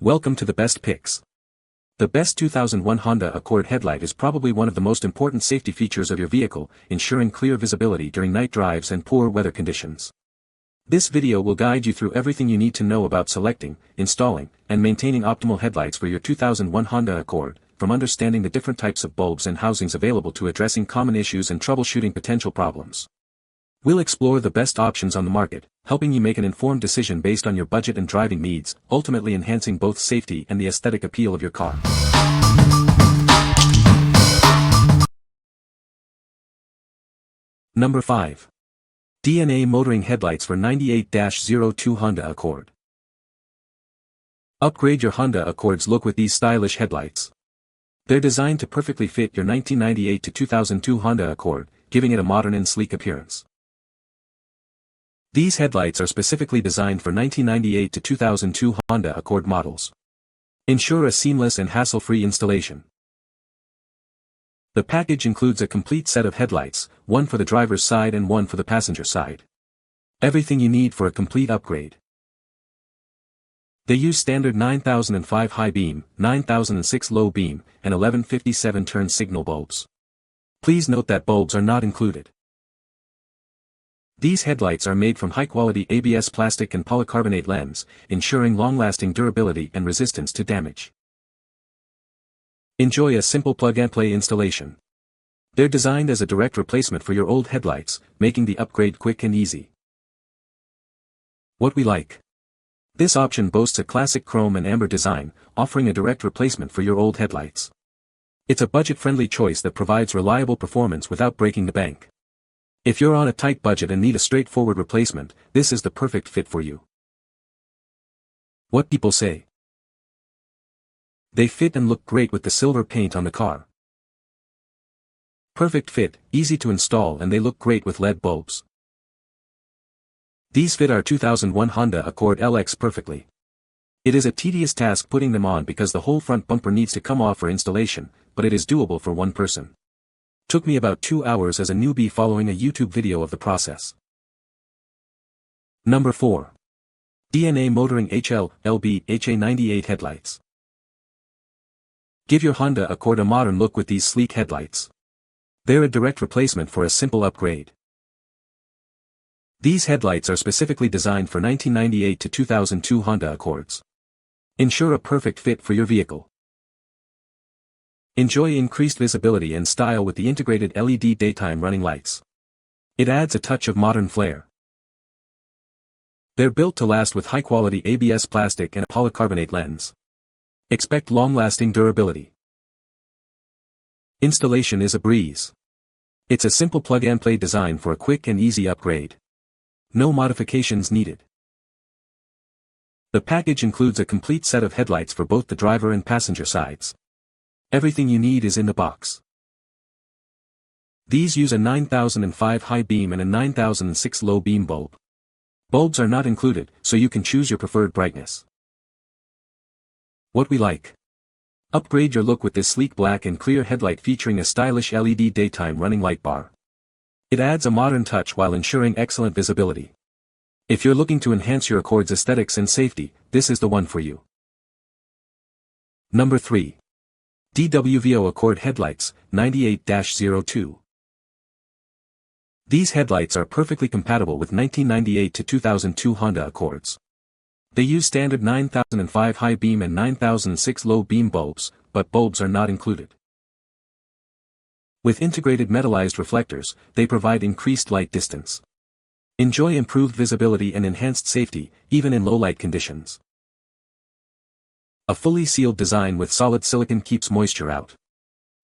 Welcome to the best picks. The best 2001 Honda Accord headlight is probably one of the most important safety features of your vehicle, ensuring clear visibility during night drives and poor weather conditions. This video will guide you through everything you need to know about selecting, installing, and maintaining optimal headlights for your 2001 Honda Accord, from understanding the different types of bulbs and housings available to addressing common issues and troubleshooting potential problems. We'll explore the best options on the market, helping you make an informed decision based on your budget and driving needs, ultimately enhancing both safety and the aesthetic appeal of your car. Number 5. DNA Motoring Headlights for 98-02 Honda Accord. Upgrade your Honda Accord's look with these stylish headlights. They're designed to perfectly fit your 1998 to 2002 Honda Accord, giving it a modern and sleek appearance. These headlights are specifically designed for 1998 to 2002 Honda Accord models. Ensure a seamless and hassle-free installation. The package includes a complete set of headlights, one for the driver's side and one for the passenger side. Everything you need for a complete upgrade. They use standard 9005 high beam, 9006 low beam, and 1157 turn signal bulbs. Please note that bulbs are not included. These headlights are made from high-quality ABS plastic and polycarbonate lens, ensuring long-lasting durability and resistance to damage. Enjoy a simple plug-and-play installation. They're designed as a direct replacement for your old headlights, making the upgrade quick and easy. What we like. This option boasts a classic chrome and amber design, offering a direct replacement for your old headlights. It's a budget-friendly choice that provides reliable performance without breaking the bank. If you're on a tight budget and need a straightforward replacement, this is the perfect fit for you. What people say. They fit and look great with the silver paint on the car. Perfect fit, easy to install, and they look great with LED bulbs. These fit our 2001 Honda Accord LX perfectly. It is a tedious task putting them on because the whole front bumper needs to come off for installation, but it is doable for one person. Took me about 2 hours as a newbie following a YouTube video of the process. Number 4. DNA Motoring HL/LB HA98 Headlights. Give your Honda Accord a modern look with these sleek headlights. They're a direct replacement for a simple upgrade. These headlights are specifically designed for 1998 to 2002 Honda Accords. Ensure a perfect fit for your vehicle. Enjoy increased visibility and style with the integrated LED daytime running lights. It adds a touch of modern flair. They're built to last with high-quality ABS plastic and a polycarbonate lens. Expect long-lasting durability. Installation is a breeze. It's a simple plug-and-play design for a quick and easy upgrade. No modifications needed. The package includes a complete set of headlights for both the driver and passenger sides. Everything you need is in the box. These use a 9005 high beam and a 9006 low beam bulb. Bulbs are not included, so you can choose your preferred brightness. What we like. Upgrade your look with this sleek black and clear headlight featuring a stylish LED daytime running light bar. It adds a modern touch while ensuring excellent visibility. If you're looking to enhance your Accord's aesthetics and safety, this is the one for you. Number 3. DWVO Accord Headlights, 98-02. These headlights are perfectly compatible with 1998 to 2002 Honda Accords. They use standard 9005 high beam and 9006 low beam bulbs, but bulbs are not included. With integrated metallized reflectors, they provide increased light distance. Enjoy improved visibility and enhanced safety, even in low light conditions. A fully sealed design with solid silicone keeps moisture out.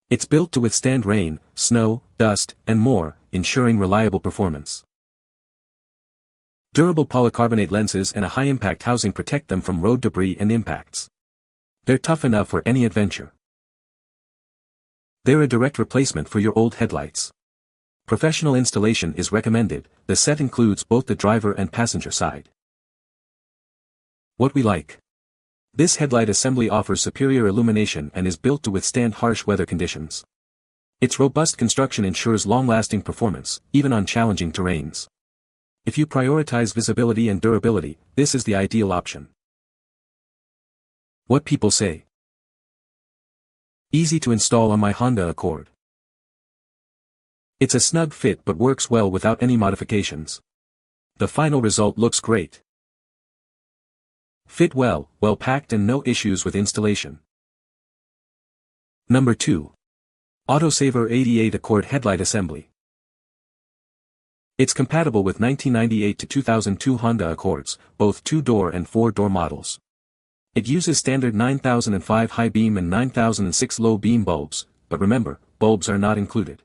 It's built to withstand rain, snow, dust, and more, ensuring reliable performance. Durable polycarbonate lenses and a high-impact housing protect them from road debris and impacts. They're tough enough for any adventure. They're a direct replacement for your old headlights. Professional installation is recommended. The set includes both the driver and passenger side. What we like. This headlight assembly offers superior illumination and is built to withstand harsh weather conditions. Its robust construction ensures long-lasting performance, even on challenging terrains. If you prioritize visibility and durability, this is the ideal option. What people say. Easy to install on my Honda Accord. It's a snug fit but works well without any modifications. The final result looks great. Fit well, well packed and no issues with installation. Number 2. Autosaver 88 Accord Headlight Assembly. It's compatible with 1998 to 2002 Honda Accords, both 2-door and 4-door models. It uses standard 9005 high beam and 9006 low beam bulbs, but remember, bulbs are not included.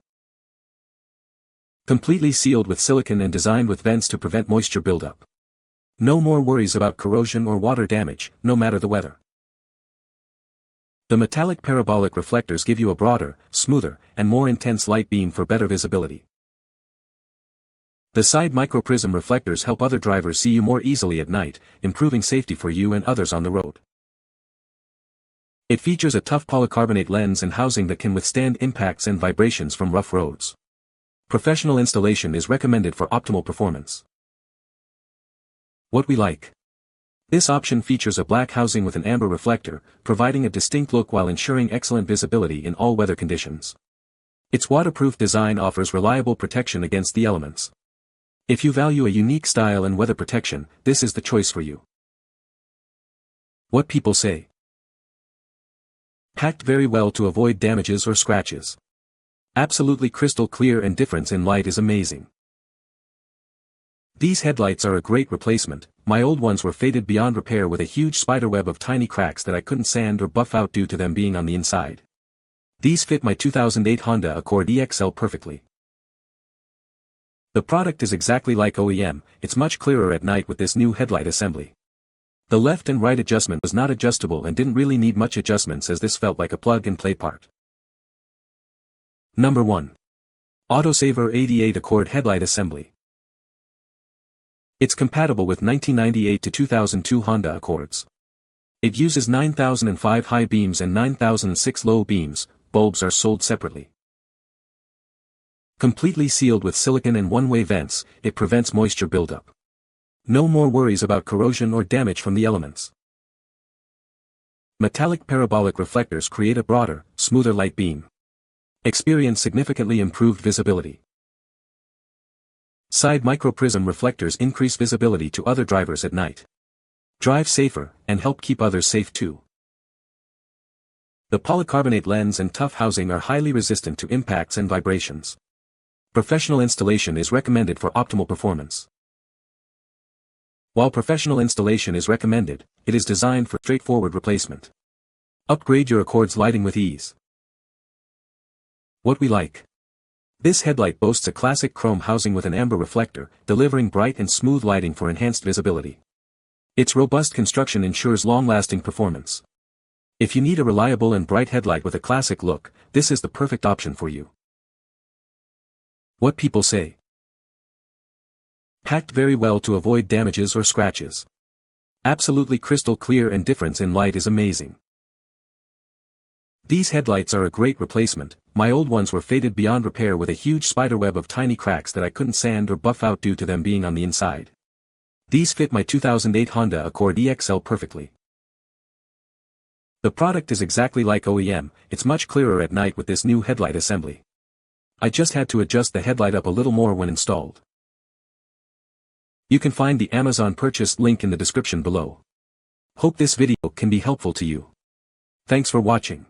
Completely sealed with silicone and designed with vents to prevent moisture buildup. No more worries about corrosion or water damage, no matter the weather. The metallic parabolic reflectors give you a broader, smoother, and more intense light beam for better visibility. The side microprism reflectors help other drivers see you more easily at night, improving safety for you and others on the road. It features a tough polycarbonate lens and housing that can withstand impacts and vibrations from rough roads. Professional installation is recommended for optimal performance. What we like. This option features a black housing with an amber reflector, providing a distinct look while ensuring excellent visibility in all weather conditions. Its waterproof design offers reliable protection against the elements. If you value a unique style and weather protection, this is the choice for you. What people say. Packed very well to avoid damages or scratches. Absolutely crystal clear and difference in light is amazing. These headlights are a great replacement. My old ones were faded beyond repair with a huge spiderweb of tiny cracks that I couldn't sand or buff out due to them being on the inside. These fit my 2008 Honda Accord EXL perfectly. The product is exactly like OEM, it's much clearer at night with this new headlight assembly. The left and right adjustment was not adjustable and didn't really need much adjustments as this felt like a plug-and-play part. Number 1. Autosaver 88 Accord Headlight Assembly. It's compatible with 1998 to 2002 Honda Accords. It uses 9005 high beams and 9006 low beams, bulbs are sold separately. Completely sealed with silicone and one-way vents, it prevents moisture buildup. No more worries about corrosion or damage from the elements. Metallic parabolic reflectors create a broader, smoother light beam. Experience significantly improved visibility. Side microprism reflectors increase visibility to other drivers at night. Drive safer, and help keep others safe too. The polycarbonate lens and tough housing are highly resistant to impacts and vibrations. Professional installation is recommended for optimal performance. While professional installation is recommended, it is designed for straightforward replacement. Upgrade your Accord's lighting with ease. What we like. This headlight boasts a classic chrome housing with an amber reflector, delivering bright and smooth lighting for enhanced visibility. Its robust construction ensures long-lasting performance. If you need a reliable and bright headlight with a classic look, this is the perfect option for you. What people say. Packed very well to avoid damages or scratches. Absolutely crystal clear and difference in light is amazing. These headlights are a great replacement. My old ones were faded beyond repair with a huge spiderweb of tiny cracks that I couldn't sand or buff out due to them being on the inside. These fit my 2008 Honda Accord EXL perfectly. The product is exactly like OEM, it's much clearer at night with this new headlight assembly. I just had to adjust the headlight up a little more when installed. You can find the Amazon purchase link in the description below. Hope this video can be helpful to you. Thanks for watching.